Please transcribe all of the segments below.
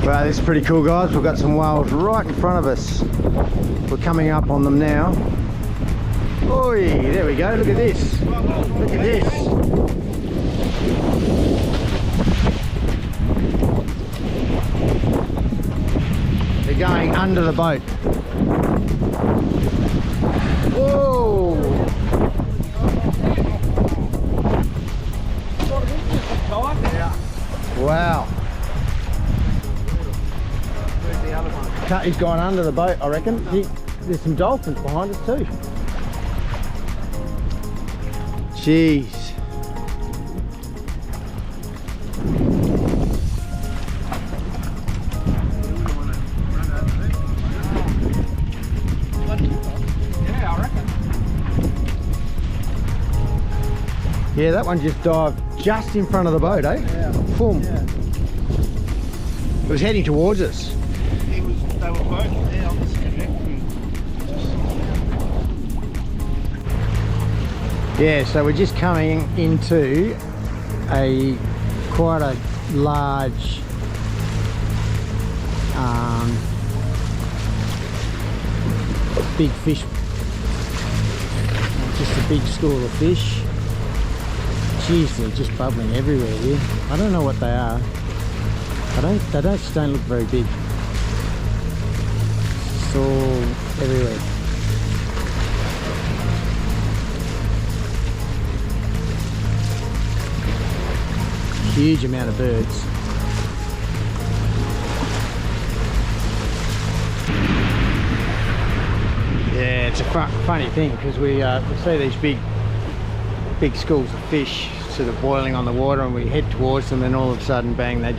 Wow, this is pretty cool, guys. We've got some whales right in front of us. We're coming up on them now. Oi, there we go. Look at this. Look at this. They're going under the boat. Whoa! Wow. He's gone under the boat, I reckon. There's some dolphins behind us too. Jeez. Yeah, I reckon. Yeah, that one just dived just in front of the boat, eh? Yeah. Boom. Yeah. It was heading towards us. They were both there on this trajectory. Yeah, so we're just coming into quite a large big fish, just a big school of fish. Jeez, they're just bubbling everywhere here. I don't know what they are. They just don't look very big. It's all everywhere. Huge amount of birds. Yeah, it's a funny thing because we see these big schools of fish sort of boiling on the water, and we head towards them, and all of a sudden, bang! They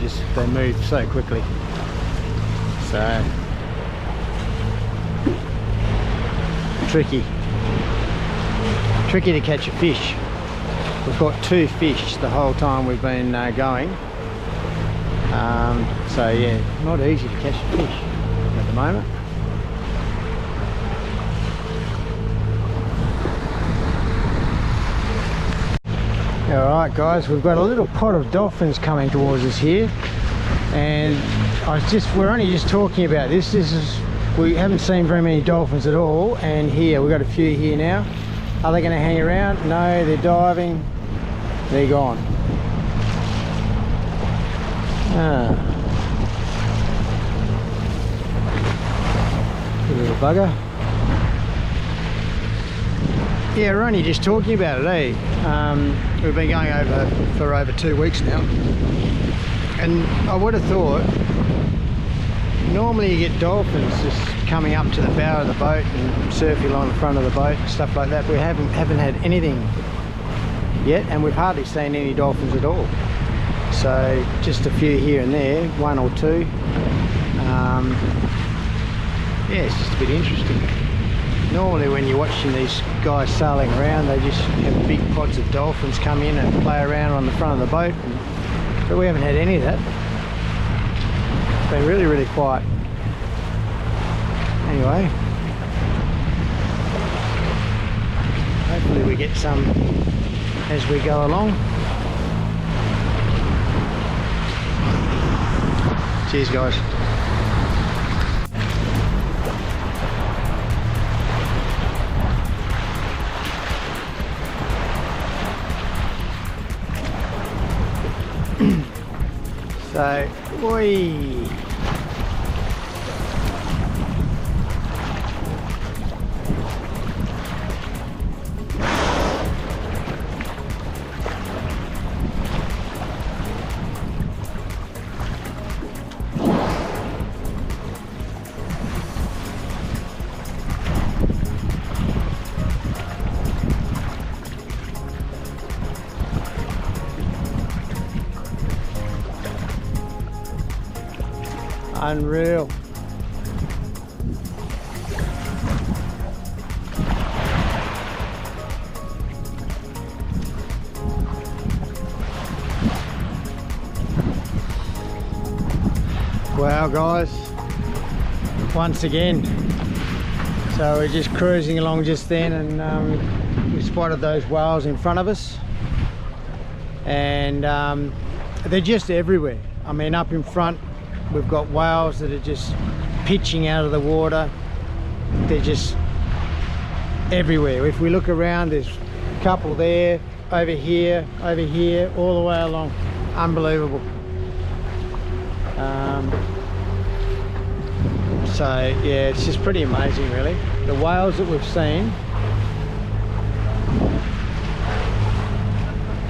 move so quickly. So tricky to catch a fish. We've caught 2 fish the whole time we've been going. So yeah, not easy to catch a fish at the moment. Alright guys, we've got a little pod of dolphins coming towards us here, and we're only just talking about this. We haven't seen very many dolphins at all, and here we've got a few here now. Are they going to hang around? No, they're diving. They're gone. Little bugger. Yeah, we're only just talking about it, eh? We've been going for over 2 weeks now, and I would have thought normally you get dolphins just coming up to the bow of the boat and surfing along the front of the boat and stuff like that. We haven't had anything yet, and we've hardly seen any dolphins at all. So just a few here and there, 1 or 2. Yeah, it's just a bit interesting. Normally when you're watching these guys sailing around, they just have big pods of dolphins come in and play around on the front of the boat, but we haven't had any of that. It's been really, really quiet. Anyway, hopefully we get some as we go along. Cheers guys. So, oi. Unreal. Wow guys, once again. So we're just cruising along just then, and we spotted those whales in front of us, and they're just everywhere. I mean, up in front We've got whales that are just pitching out of the water. They're just everywhere. If we look around, there's a couple there, over here, all the way along. Unbelievable. So yeah, it's just pretty amazing really. The whales that we've seen,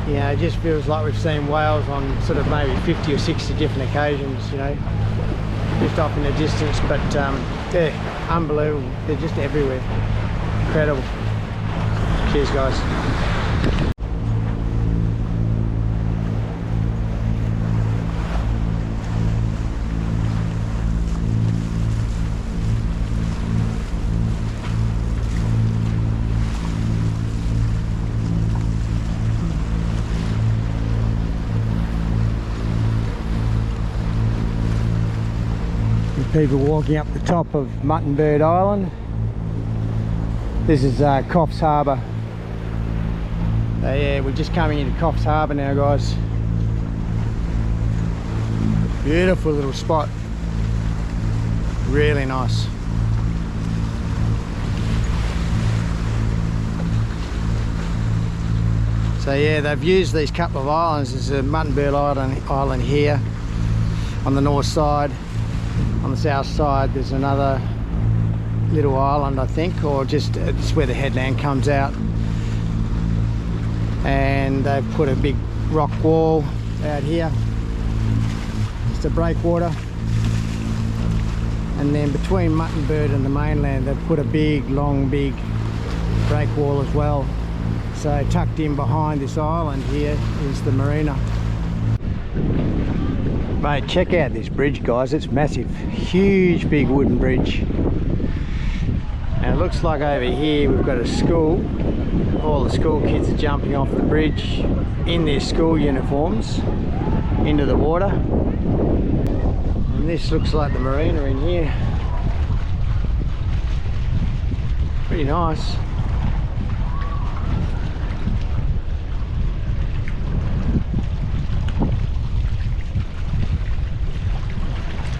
you know, it just feels like we've seen whales on sort of maybe 50 or 60 different occasions, you know, just off in the distance. But yeah, unbelievable. They're just everywhere. Incredible. Cheers guys. People walking up the top of Muttonbird Island. This is Coffs Harbour. Yeah, we're just coming into Coffs Harbour now, guys. Beautiful little spot. Really nice. So yeah, they've used these couple of islands. There's a Muttonbird Island here on the north side. On the south side there's another little island, I think, or just it's where the headland comes out, and they've put a big rock wall out here just to break water, and then between Muttonbird and the mainland they've put a big break wall as well. So tucked in behind this island here is the marina. Mate, check out this bridge, guys. It's massive. Huge, big wooden bridge. And it looks like over here we've got a school. All the school kids are jumping off the bridge in their school uniforms into the water. And this looks like the marina in here. Pretty nice.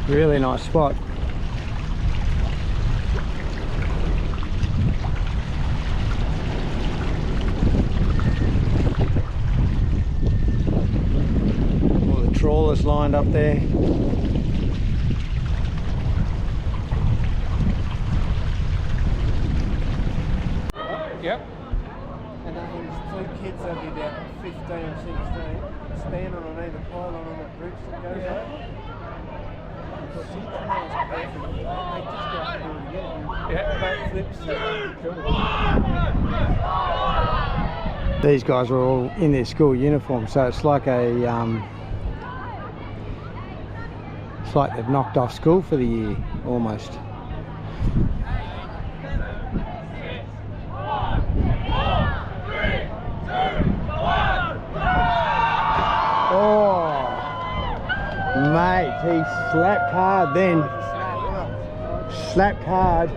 Really nice spot. All the trawlers lined up there. Yep. And then there's two kids that'll be about 15 or 16 standing underneath the pylon on that bridge that goes over. These guys were all in their school uniform, so it's like a it's like they've knocked off school for the year almost. Oh, mate, he slapped hard then. Slapped hard.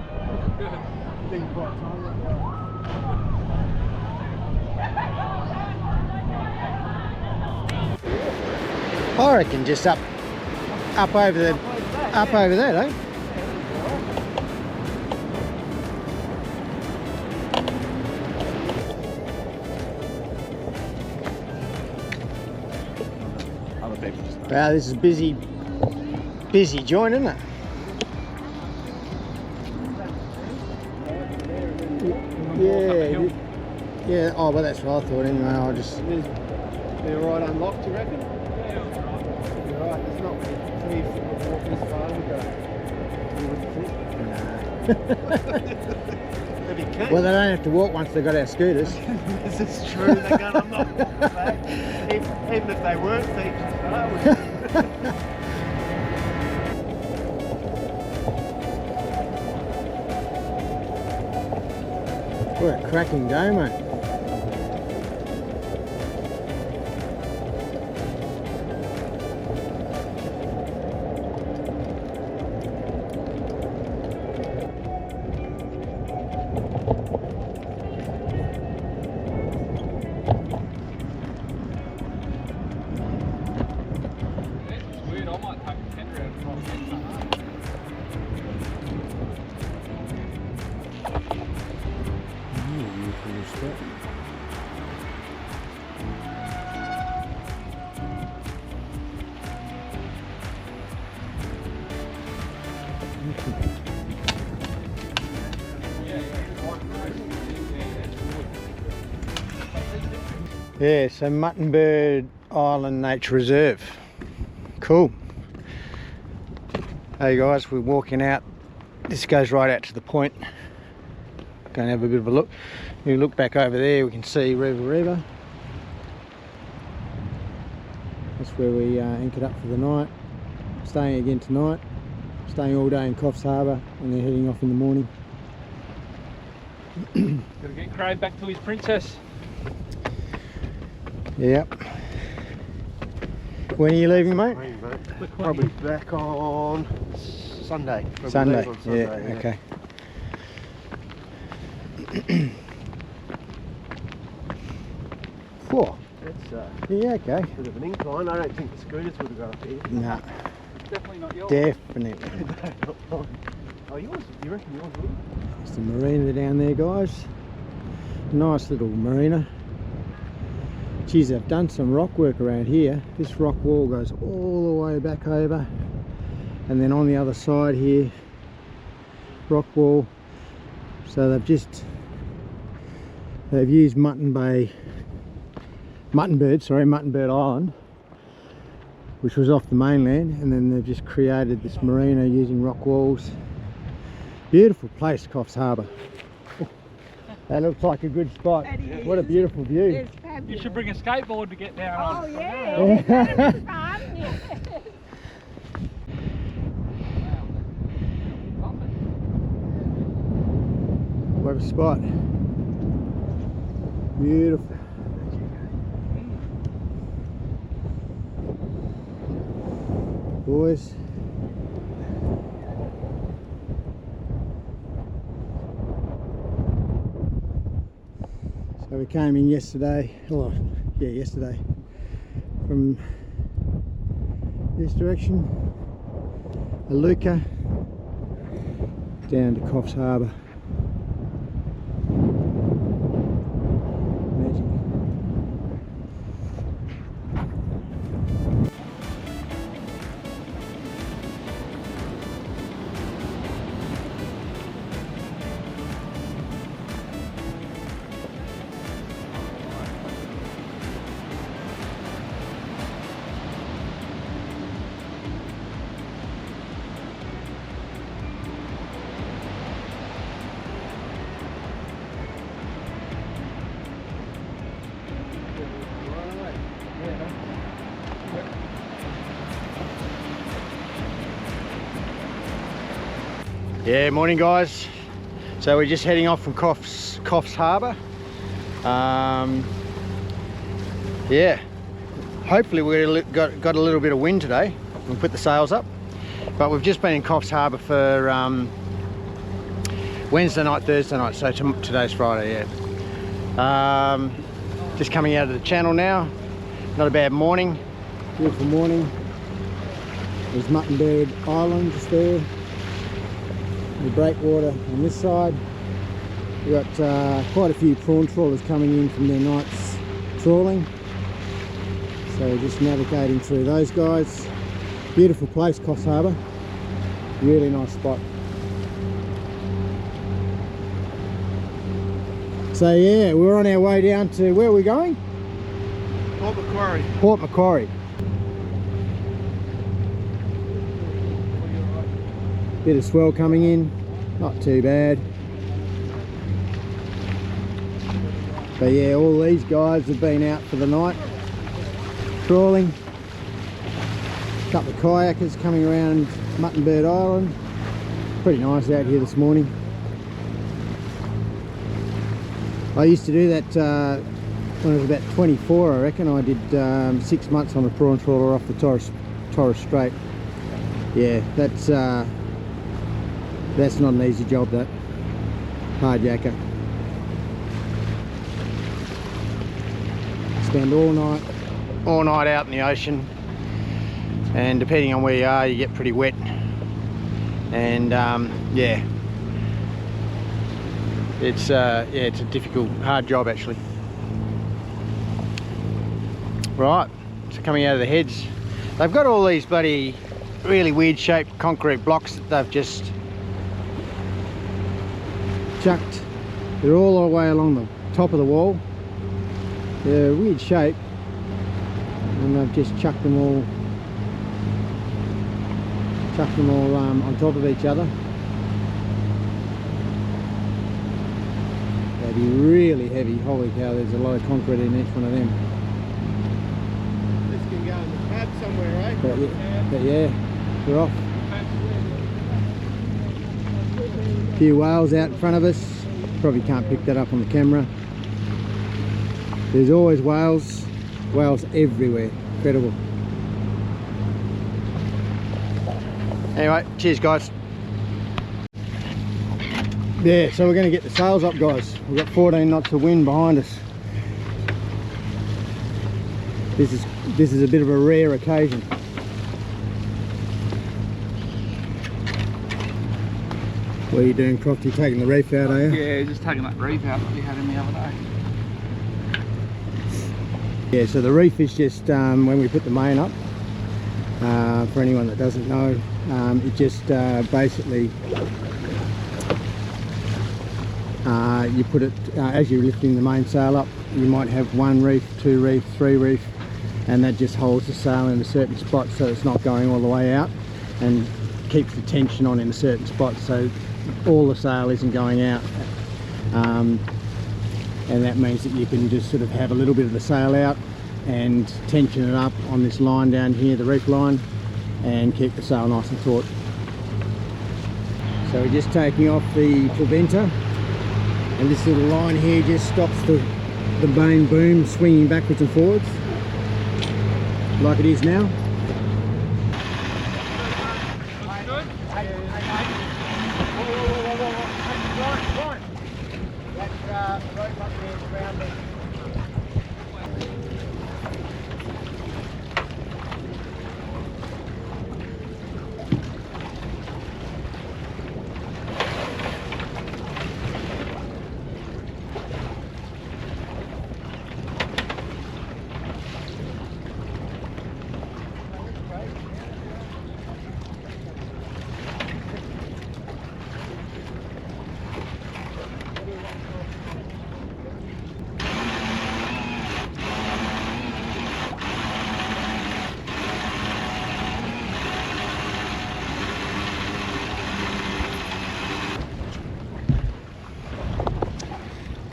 I reckon just up over there, eh? Wow, this is a busy joint, isn't it? Yeah, yeah. Oh, well, that's what I thought anyway. I'll just. They're right unlocked, you reckon? You're right. It's not clear to walk this far and go. They'd be keen. Well, they don't have to walk once they've got our scooters. This is true. They're going. I'm not back. Even if they weren't teachers. What a cracking day, mate. Yeah, so Muttonbird Island Nature Reserve. Cool. Hey guys, we're walking out. This goes right out to the point. Go and have a bit of a look. If you look back over there, we can see River. That's where we anchored up for the night. Staying again tonight. Staying all day in Coffs Harbour and then heading off in the morning. Gotta get Craig back to his princess. Yep. When are you leaving, mate? Probably back on Sunday. Probably Sunday. leave on Sunday, Yeah, okay. Whoa. That's Yeah, okay. a bit of an incline. I don't think the scooters would have got up here. Nah, Definitely not yours. definitely. Oh, yours? You reckon yours would? There's the marina down there, guys. Nice little marina. Geez, they've done some rock work around here. This rock wall goes all the way back over, and then on the other side here, rock wall. So they've used Muttonbird Island, which was off the mainland, and then they've just created this marina using rock walls. Beautiful place, Coffs Harbour. That looks like a good spot. What a beautiful view. It's fabulous. You should bring a skateboard to get down on. Oh yeah, that'd be fun. What a spot. Beautiful. Boys. So we came in yesterday, yesterday, from this direction, Iluka, down to Coffs Harbour. Magic. Yeah, morning guys. So we're just heading off from Coffs Harbour. Yeah, hopefully we got a little bit of wind today. We'll put the sails up. But we've just been in Coffs Harbour for Wednesday night, Thursday night, so today's Friday, yeah. Just coming out of the channel now. Not a bad morning. Beautiful morning. There's Muttonbird Island just there. The breakwater on this side. We've got quite a few prawn trawlers coming in from their night's trawling. So we're just navigating through those guys. Beautiful place, Coffs Harbour. Really nice spot. So yeah, we're on our way down to, where are we going? Port Macquarie. Port Macquarie. Bit of swell coming in, not too bad. But yeah, all these guys have been out for the night, trawling. A couple of kayakers coming around Muttonbird Island. Pretty nice out here this morning. I used to do that when I was about 24, I reckon. I did 6 months on a prawn trawler off the Torres Strait. Yeah, that's not an easy job, that. Hard yakka. Spend all night out in the ocean, and depending on where you are, you get pretty wet. And yeah, it's a difficult, hard job actually. Right, so coming out of the heads, they've got all these bloody really weird shaped concrete blocks that they've just chucked. They're all the way along the top of the wall. They're a weird shape, and I've just chucked them all on top of each other. They'd be really heavy. Holy cow, there's a lot of concrete in each one of them. This can go in the cab somewhere, eh? But yeah, we're off. A few whales out in front of us. Probably can't pick that up on the camera. There's always whales everywhere. Incredible. Anyway, cheers guys. Yeah, so we're going to get the sails up, guys. We've got 14 knots of wind behind us. This is a bit of a rare occasion. What are you doing, Crofty? Taking the reef out, are you? Yeah, just taking that reef out that we had in the other day. Yeah, so the reef is just when we put the main up. For anyone that doesn't know, it just basically you put it as you're lifting the mainsail up. You might have 1 reef, 2 reef, 3 reef, and that just holds the sail in a certain spot so it's not going all the way out, and keeps the tension on in a certain spot so all the sail isn't going out. And that means that you can just sort of have a little bit of the sail out and tension it up on this line down here, the reef line, and keep the sail nice and taut. So we're just taking off the preventer, and this little line here just stops the main boom swinging backwards and forwards like it is now.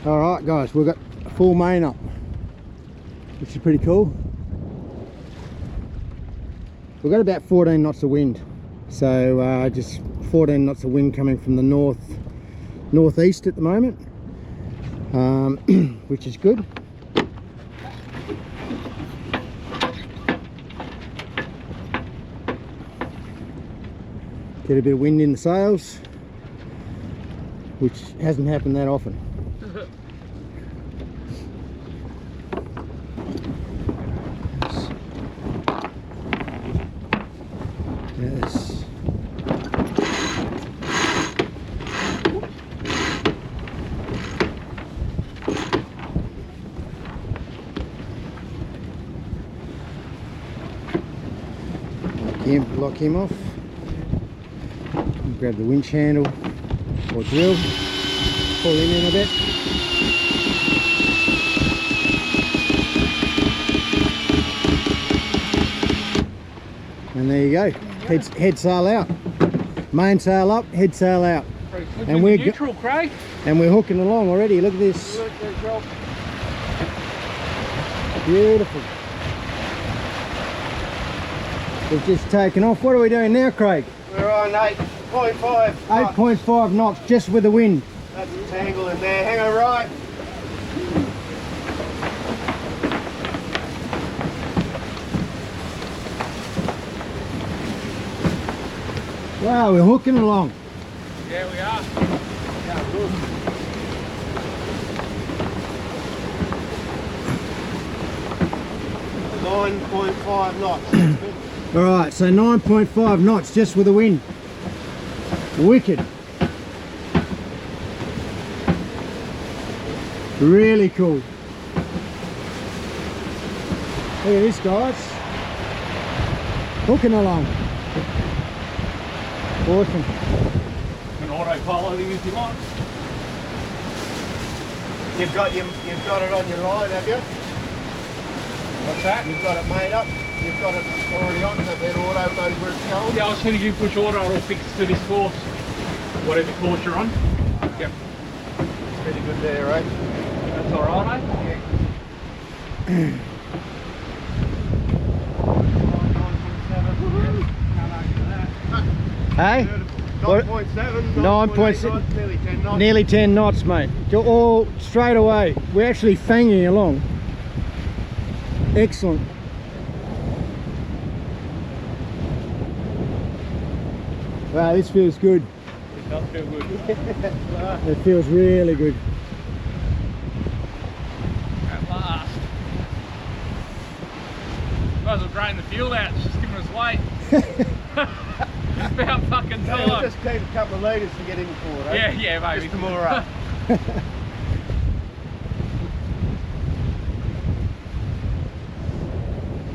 Alright guys, we've got a full main up, which is pretty cool. We've got about 14 knots of wind, so just 14 knots of wind coming from the northeast at the moment, which is good. Get a bit of wind in the sails, which hasn't happened that often. Yes. Lock him off. Grab the winch handle or drill, pull him in a bit. And there you go. Head sail out. Main sail up, head sail out. And we're neutral, Craig. And we're hooking along already. Look at this. Beautiful. We've just taken off. What are we doing now, Craig? We're on 8.5. 8.5 knots, just with the wind. That's a tangle in there. Hang on right. Wow, we're hooking along. Yeah, we are. Yeah, good. 9.5 knots. Alright, so 9.5 knots just with the wind. Wicked. Really cool. Look at this, guys. Hooking along. Awesome. You can autopilot if you want. You've got it on your line, have you? What's that? You've got it made up. You've got it already on, so then auto knows where it's going. Yeah, as soon as you push auto, it'll fix to this course. Whatever course you're on. Yep. It's pretty good there, right? That's alright, eh? Hey? 9.7, 9.7, nearly 10 knots. nearly 10 knots, mate. All straight away. We're actually fanging along. Excellent. Wow, this feels good. It does feel good. It feels really good. At last. Might as well drain the fuel out, it's just giving us weight. It's about fucking So it'll time. just take a couple of litres to get in for, right? Yeah, maybe. Just the more up.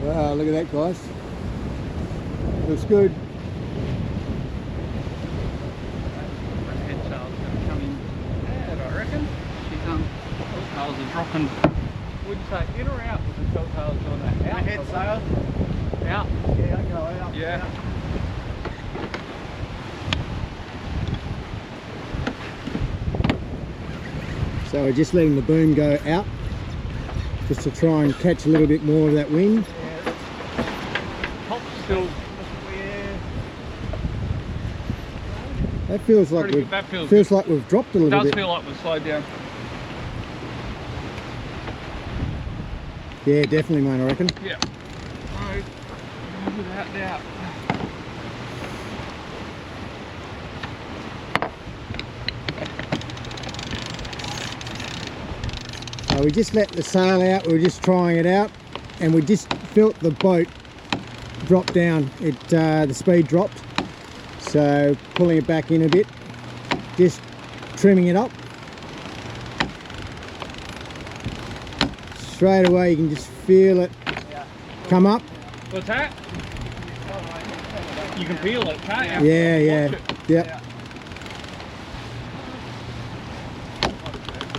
Wow, look at that, guys. Looks good. Head sail's going to come in bad, I reckon. She's tails are dropping. Would you say in or out with the telltales doing that? My Out. head sail. Out. Yeah, I go out. Yeah. So we're just letting the boom go out, just to try and catch a little bit more of that wind. Top's still Yeah. That feels like pretty we've good. That feels feels like we've dropped a It little does bit. feel like we've slowed down. Yeah, definitely, mate. I reckon. Yeah. Right. Without doubt. We just let the sail out. We were just trying it out, and we just felt the boat drop down. The speed dropped, so pulling it back in a bit, just trimming it up. Straight away, you can just feel it come up. What's that? You can feel it, can't you? Yeah, yeah, Watch it. yep.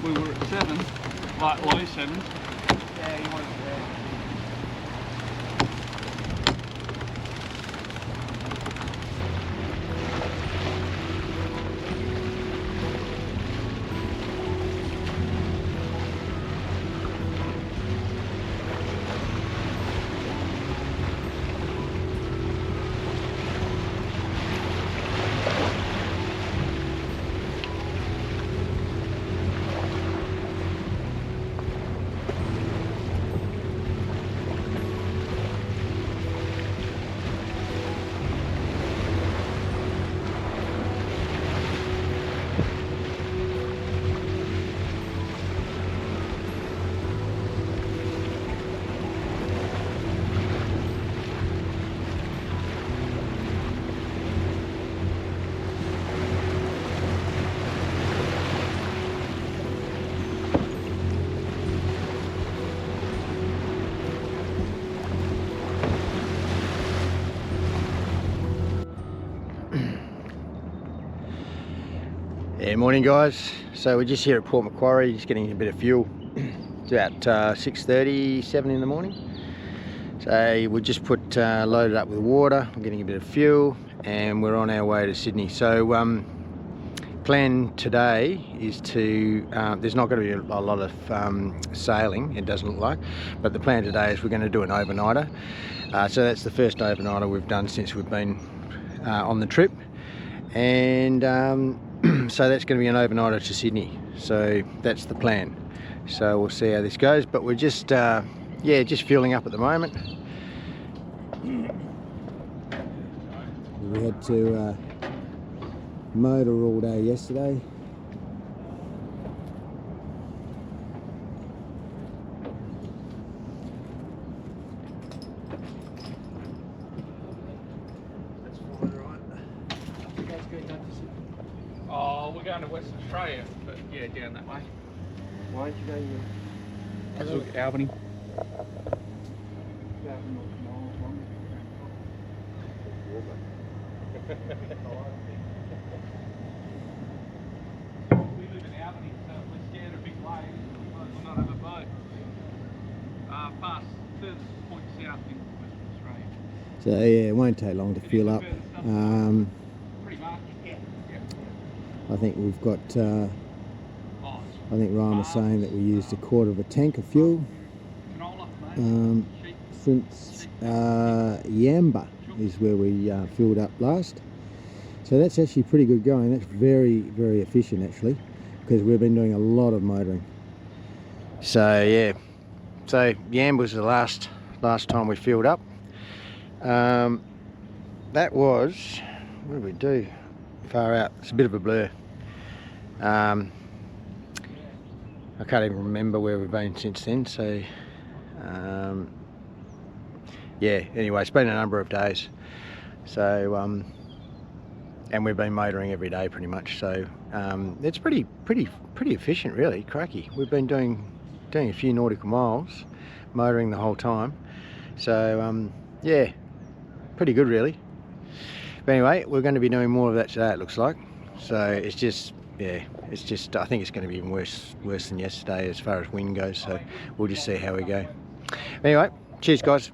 We were at 7, like low 7s. Yeah, you want it there. Yeah, morning guys. So we're just here at Port Macquarie, just getting a bit of fuel. It's about 6:37 in the morning. So we just loaded up with water, we're getting a bit of fuel, and we're on our way to Sydney. So plan today is to, there's not going to be a lot of sailing, it doesn't look like, but the plan today is we're going to do an overnighter. So that's the first overnighter we've done since we've been on the trip, and so that's going to be an overnighter to Sydney. So that's the plan. So we'll see how this goes, but we're just yeah, just fueling up at the moment. We had to motor all day yesterday. That's fine, right? You guys go down to Sydney? Oh, we're going to Western Australia, but yeah, down that way. Why aren't you going there? Let's look at Albany. We live in Albany, so we're scared of big waves. We'll not have a boat. Past further So yeah, it won't take long to fill up. I think we've got, I think Ryan was saying that we used 1/4 of a tank of fuel since Yamba is where we filled up last. So that's actually pretty good going. That's very, very efficient actually, because we've been doing a lot of motoring. So yeah, so Yamba was the last time we filled up. That was, what did we do? Far out, it's a bit of a blur. I can't even remember where we've been since then, so yeah, anyway, it's been a number of days. So and we've been motoring every day pretty much, so it's pretty efficient really, cracky. We've been doing a few nautical miles motoring the whole time, so yeah, pretty good really. But anyway, we're going to be doing more of that today, it looks like. So it's just, yeah, it's just, I think it's going to be even worse than yesterday as far as wind goes, so we'll just see how we go. Anyway, cheers guys.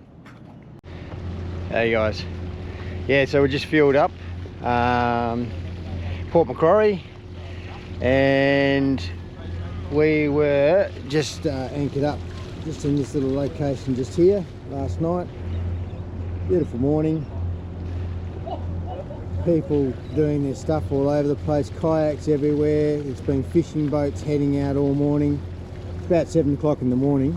Hey guys, yeah, so we just filled up Port Macquarie, and we were just anchored up just in this little location just here last night. Beautiful morning, people doing their stuff all over the place, kayaks everywhere. It's been fishing boats heading out all morning. It's about 7 o'clock in the morning.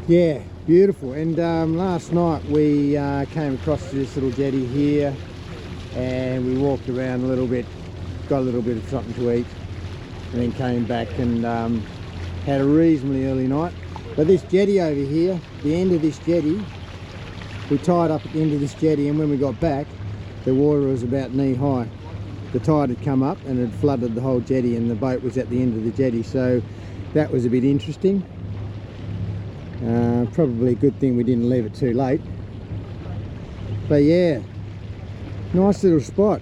Yeah, beautiful. And last night we came across to this little jetty here, and we walked around a little bit, got a little bit of something to eat, and then came back and had a reasonably early night. But this jetty over here, the end of this jetty, we tied up at the end of this jetty, and when we got back, the water was about knee high. The tide had come up and had flooded the whole jetty, and the boat was at the end of the jetty, so that was a bit interesting. Probably a good thing we didn't leave it too late. But yeah, nice little spot,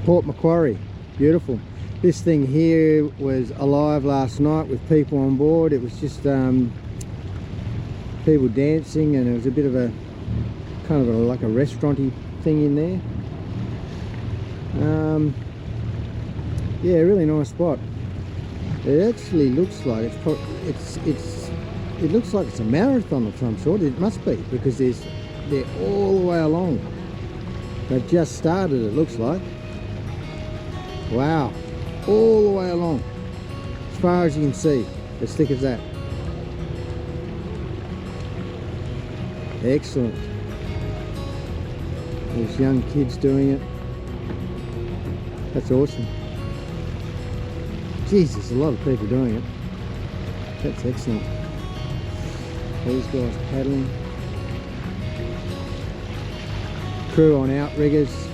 Port Macquarie, beautiful. This thing here was alive last night with people on board. It was just people dancing, and it was a bit of a kind of like a restaurant-y thing in there. Yeah, really nice spot. It actually looks like it looks like it's a marathon of some sort. It must be, because they're all the way along. They've just started, it looks like. Wow, all the way along, as far as you can see, as thick as that. Excellent. There's young kids doing it. That's awesome. Jesus, a lot of people doing it. That's excellent. These guys paddling. Crew on outriggers.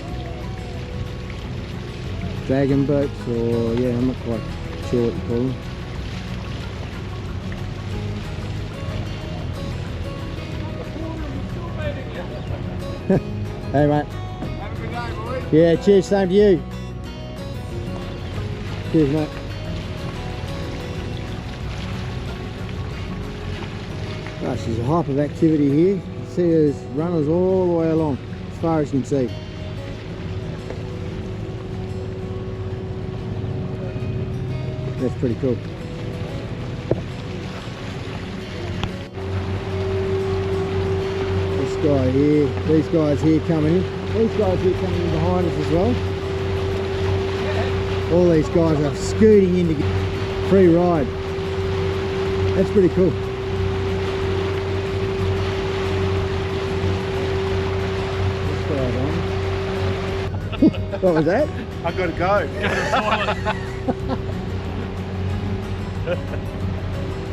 Dragon boats, or yeah, I'm not quite sure what you call them. Hey mate. Have a good day, boys. Yeah, cheers, same to you. Cheers mate. Gosh, there's a hype of activity here. You see there's runners all the way along, as far as you can see. That's pretty cool. This guy here, these guys here coming in. These guys here coming in behind us as well. All these guys are scooting in to get a free ride. That's pretty cool. This guy's on. What was that? I've got to go.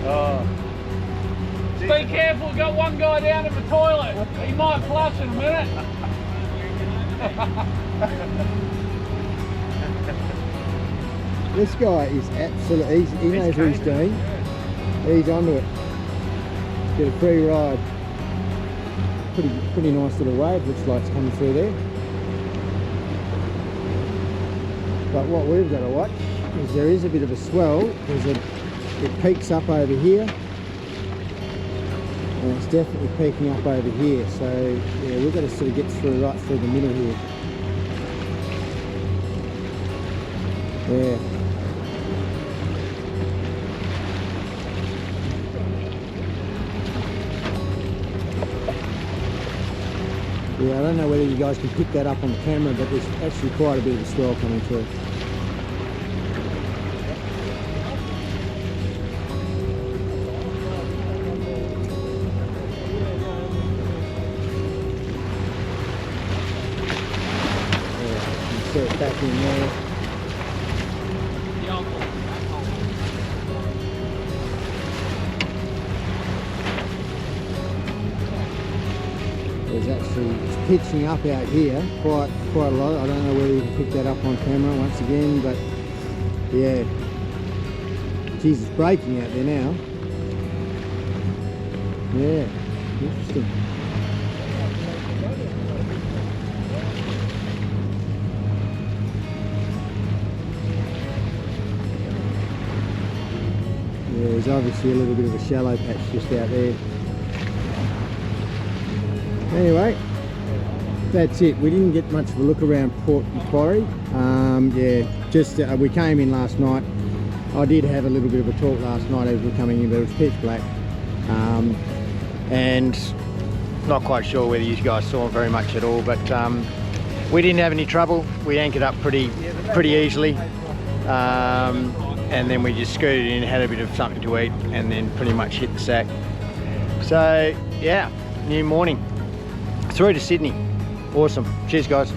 Oh. Be careful, we've got one guy down in the toilet. He might flush in a minute. This guy is absolutely, he knows what he's doing. He's onto it. Get a free ride. Pretty nice little wave, looks like it's coming through there. But what we've got to watch is there is a bit of a swell. It peaks up over here, and it's definitely peaking up over here. So yeah, we've got to sort of get through right through the middle here. Yeah. Yeah, I don't know whether you guys can pick that up on the camera, but there's actually quite a bit of a swell coming through. Set it back in there. There's actually, it's pitching up out here quite a lot. I don't know whether you can pick that up on camera once again, but yeah. Geez, it's breaking out there now. Yeah, interesting. Yeah, there's obviously a little bit of a shallow patch just out there. Anyway, that's it. We didn't get much of a look around Port Macquarie. Yeah, just we came in last night. I did have a little bit of a talk last night as we were coming in, but it was pitch black. And not quite sure whether you guys saw very much at all, but we didn't have any trouble. We anchored up pretty easily. And then we just scooted in, had a bit of something to eat, and then pretty much hit the sack. So yeah, new morning through to Sydney. Awesome. Cheers guys.